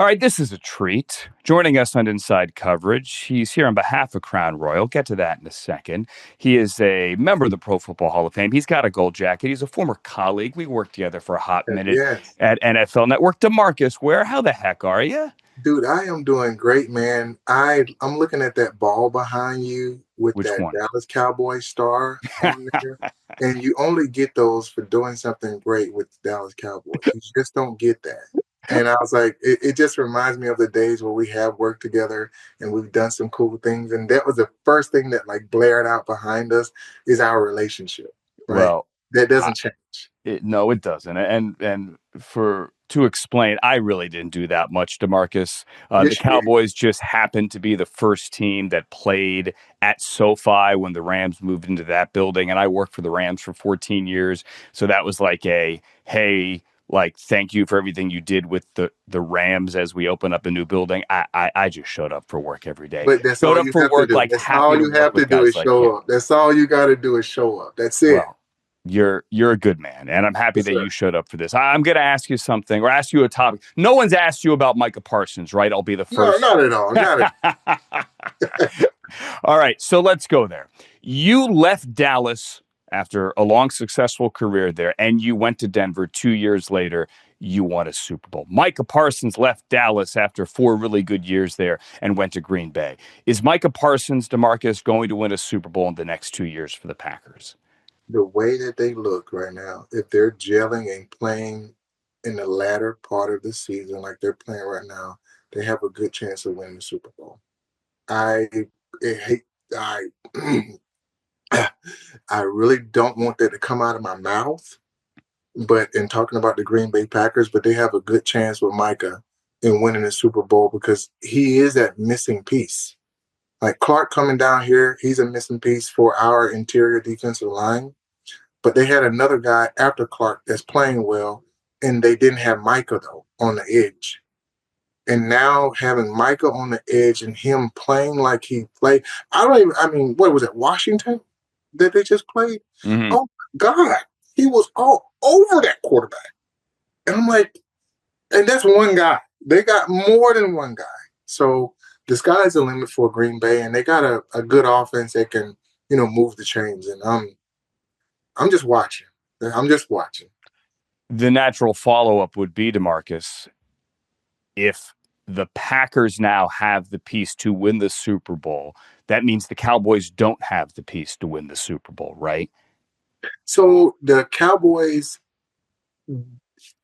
All right, this is a treat. Joining us on Inside Coverage, he's here on behalf of Crown Royal. Get to that in a second. He is a member of the Pro Football Hall of Fame. He's got a gold jacket. He's a former colleague. We worked together for a hot minute Yes. at NFL Network. DeMarcus Ware, how the heck are you? Dude, I am doing great, man. I'm looking at that ball behind you with Which that one? Dallas Cowboys star on there. And you only get those for doing something great with the Dallas Cowboys. You just don't get that. And I was like, it just reminds me of the days where we have worked together and we've done some cool things. And that was the first thing that like blared out behind us is our relationship, right? Well, That I, doesn't change. no, it doesn't. And for to explain, I really didn't do that much, DeMarcus. The Yes, you did. Cowboys just happened to be the first team that played at SoFi when the Rams moved into that building, and I worked for the Rams for 14 years, so that was like a hey. Like, thank you for everything you did with the Rams as we open up a new building. I just showed up for work every day. But that's Showed all up you for have to work, do. like That's happy all to you work have to with do is guys like you. show up. That's all you got to do is show up. That's it. Well, you're a good man, and I'm happy Yes, that sir. you showed up for this. I'm going to ask you something or ask you a topic. No one's asked you about Micah Parsons, right? I'll be the No, first. not at all. Not at All right, so let's go there. You left Dallas after a long, successful career there, and you went to Denver 2 years later. You won a Super Bowl. Micah Parsons left Dallas after 4 really good years there and went to Green Bay. Is Micah Parsons, DeMarcus, going to win a Super Bowl in the next 2 years for the Packers? the way that they look right now. If they're gelling and playing in the latter part of the season like they're playing right now, they have a good chance of winning the Super Bowl. I hate I I really don't want that to come out of my mouth. But in talking about the Green Bay Packers, but they have a good chance with Micah in winning the Super Bowl because he is that missing piece. Like Clark coming down here, he's a missing piece for our interior defensive line. But they had another guy after Clark that's playing well, and they didn't have Micah though on the edge. And now having Micah on the edge and him playing like he played, I mean, what was it, Washington that they just played? Mm-hmm. Oh my God, he was all over that quarterback. And I'm like, and that's one guy. They got more than one guy. So the sky's the limit for Green Bay, and they got a good offense that can, move the chains. And I'm just watching. I'm just watching. The natural follow up would be, DeMarcus, if the Packers now have the piece to win the Super Bowl, that means the Cowboys don't have the piece to win the Super Bowl, right? So the Cowboys,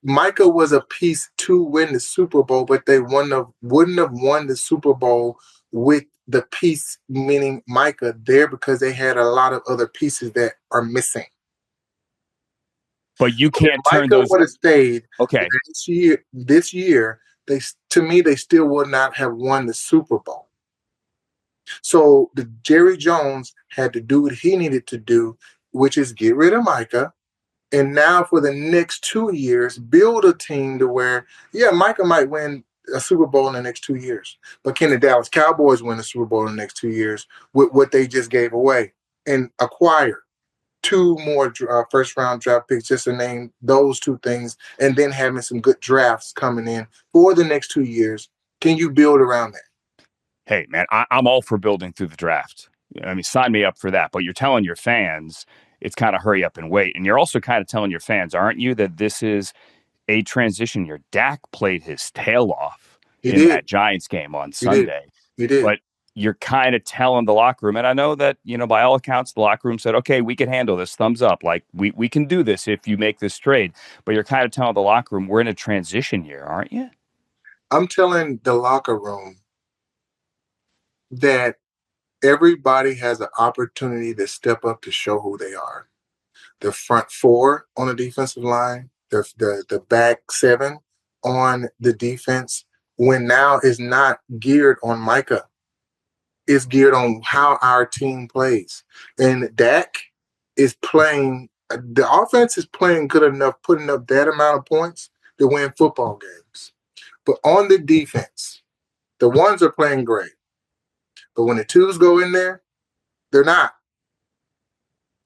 Micah was a piece to win the Super Bowl, but they wouldn't have won the Super Bowl with the piece, meaning Micah, there because they had a lot of other pieces that are missing. But you If can't turn Micah those. would have stayed Okay. this year, they still would not have won the Super Bowl. So the Jerry Jones had to do what he needed to do, which is get rid of Micah. And now for the next 2 years, build a team to where, yeah, Micah might win a Super Bowl in the next 2 years. But can the Dallas Cowboys win a Super Bowl in the next 2 years with what they just gave away and acquire? Two more first-round draft picks, just to name those two things, and then having some good drafts coming in for the next 2 years. Can you build around that? Hey, man, I'm all for building through the draft. I mean, sign me up for that. But you're telling your fans it's kind of hurry up and wait. And you're also kind of telling your fans, aren't you, that this is a transition year? Dak played his tail off He in did. that Giants game on He did. Sunday. He did. But you're kind of telling the locker room, and I know that, by all accounts, the locker room said, okay, we can handle this, thumbs up. Like, we can do this if you make this trade. But you're kind of telling the locker room, we're in a transition year, aren't you? I'm telling the locker room that everybody has an opportunity to step up to show who they are. The front four on the defensive line, the back seven on the defense, when now is not geared on Micah. It's geared on how our team plays. And Dak is playing, the offense is playing good enough, putting up that amount of points to win football games. But on the defense, the ones are playing great. But when the twos go in there, they're not.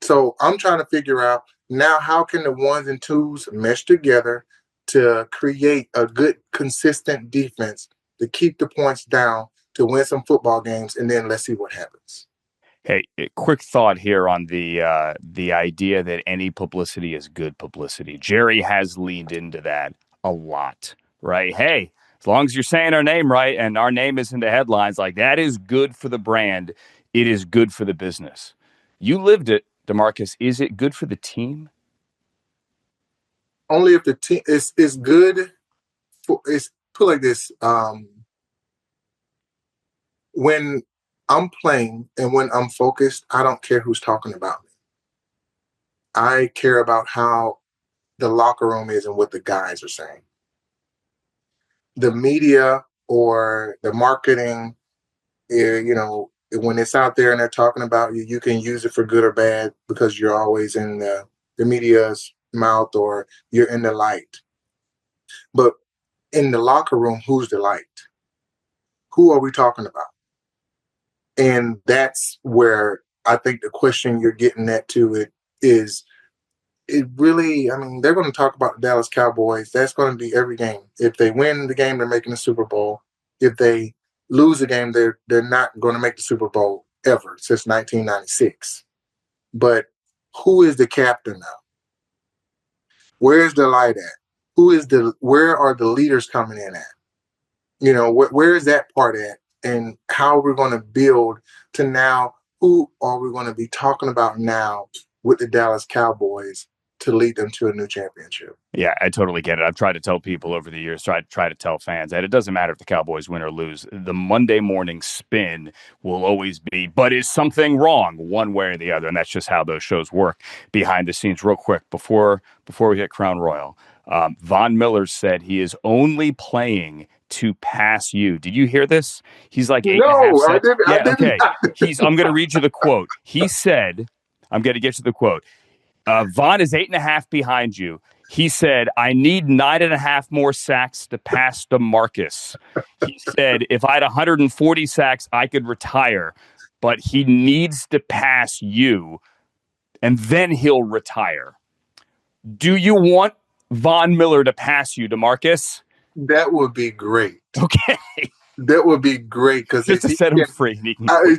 So I'm trying to figure out now how can the ones and twos mesh together to create a good, consistent defense to keep the points down to win some football games, and then let's see what happens. Hey, a quick thought here on the idea that any publicity is good publicity. Jerry has leaned into that a lot, right? Hey, as long as you're saying our name right and our name is in the headlines, like that is good for the brand. It is good for the business. You lived it, DeMarcus. Is it good for the team? Only if the team is good. It's put like this. When I'm playing and when I'm focused, I don't care who's talking about me. I care about how the locker room is and what the guys are saying. The media or the marketing, when it's out there and they're talking about you, you can use it for good or bad because you're always in the media's mouth or you're in the light. But in the locker room, who's the light? Who are we talking about? And that's where I think the question you're getting at to it is, it really, I mean, they're going to talk about the Dallas Cowboys. That's going to be every game. If they win the game, they're making the Super Bowl. If they lose the game, they're not going to make the Super Bowl ever since 1996. But who is the captain now? Where's the light at? Where are the leaders coming in at? Where is that part at? And how are we going to build to now? Who are we going to be talking about now with the Dallas Cowboys to lead them to a new championship? Yeah, I totally get it. I've tried to tell people over the years, try to tell fans that it doesn't matter if the Cowboys win or lose. The Monday morning spin will always be, but is something wrong one way or the other? And that's just how those shows work behind the scenes. Real quick, before we hit Crown Royal, Von Miller said he is only playing to pass you. Did you hear this? He's like 8.5 No, I seconds. didn't. Yeah, okay. Not. I'm going to read you the quote. He said, I'm going to get you the quote. Von is 8.5 behind you. He said, I need 9.5 more sacks to pass DeMarcus. He said, if I had 140 sacks, I could retire, but he needs to pass you, and then he'll retire. Do you want Von Miller to pass you, DeMarcus? That would be great. Okay. That would be great because just to set him free.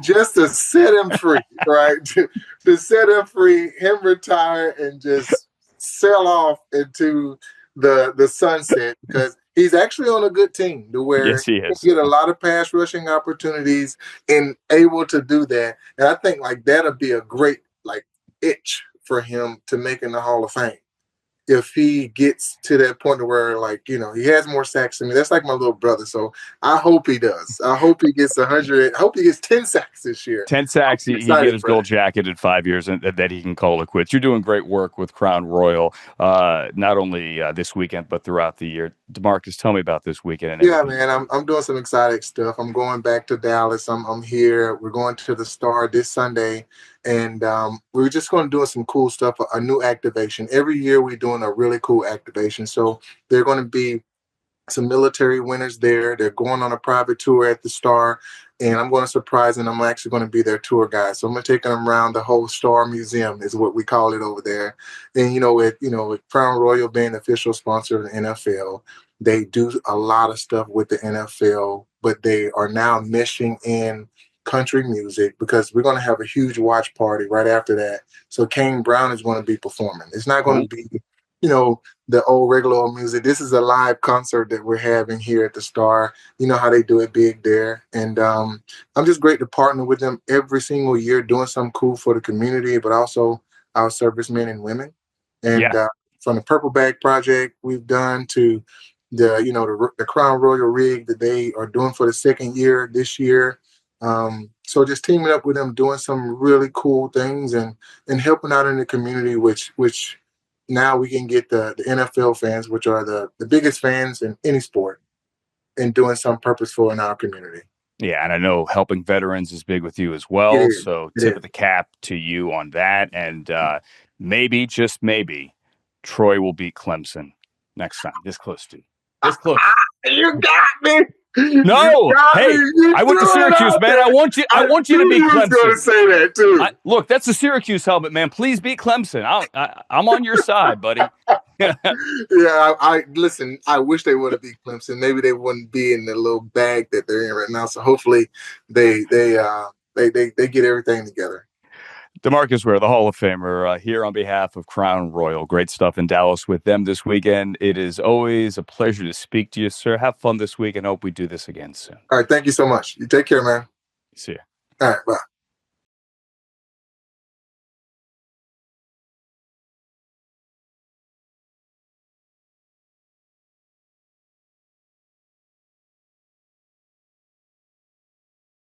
Just to set him free, right? To set him free, him retire and just sell off into the sunset because he's actually on a good team to where yes, he is. He get a lot of pass rushing opportunities and able to do that. And I think like that'll be a great like itch for him to make in the Hall of Fame. If he gets to that point where, like, he has more sacks than me. That's like my little brother. So I hope he does. I hope he gets 100. I hope he gets 10 sacks this year. 10 sacks. He get his gold jacket in 5 years and that he can call it quits. You're doing great work with Crown Royal, not only this weekend, but throughout the year. DeMarcus, tell me about this weekend. Yeah, man, I'm doing some exciting stuff. I'm going back to Dallas. I'm here. We're going to the Star this Sunday. And we're just going to do some cool stuff, a new activation. Every year we're doing a really cool activation. So they're going to be some military winners there. They're going on a private tour at the Star. And I'm going to surprise them. I'm actually going to be their tour guide. So I'm going to take them around the whole Star Museum is what we call it over there. And, with Crown Royal being the official sponsor of the NFL, they do a lot of stuff with the NFL, but they are now meshing in country music because we're going to have a huge watch party right after that. So Kane Brown is going to be performing. It's not going to be, the old regular old music. This is a live concert that we're having here at the Star. You know how they do it big there. And I'm just great to partner with them every single year doing something cool for the community, but also our servicemen and women. And from the Purple Bag Project we've done to the Crown Royal rig that they are doing for the second year this year. So just teaming up with them, doing some really cool things and helping out in the community, which now we can get the NFL fans, which are the biggest fans in any sport, and doing some purposeful in our community. Yeah, and I know helping veterans is big with you as well. So tip of the cap to you on that. And maybe, just maybe, Troy will beat Clemson next time. This close, dude. This close. You got me. No, hey, I went to Syracuse, man. I want you to beat Clemson. I was going to say that too. Look, that's the Syracuse helmet, man. Please beat Clemson. I'm on your side, buddy. Yeah, I listen. I wish they would have beat Clemson. Maybe they wouldn't be in the little bag that they're in right now. So hopefully, they get everything together. DeMarcus Ware, the Hall of Famer, here on behalf of Crown Royal. Great stuff in Dallas with them this weekend. It is always a pleasure to speak to you, sir. Have fun this week and hope we do this again soon. All right, thank you so much. You take care, man. See you. All right, bye.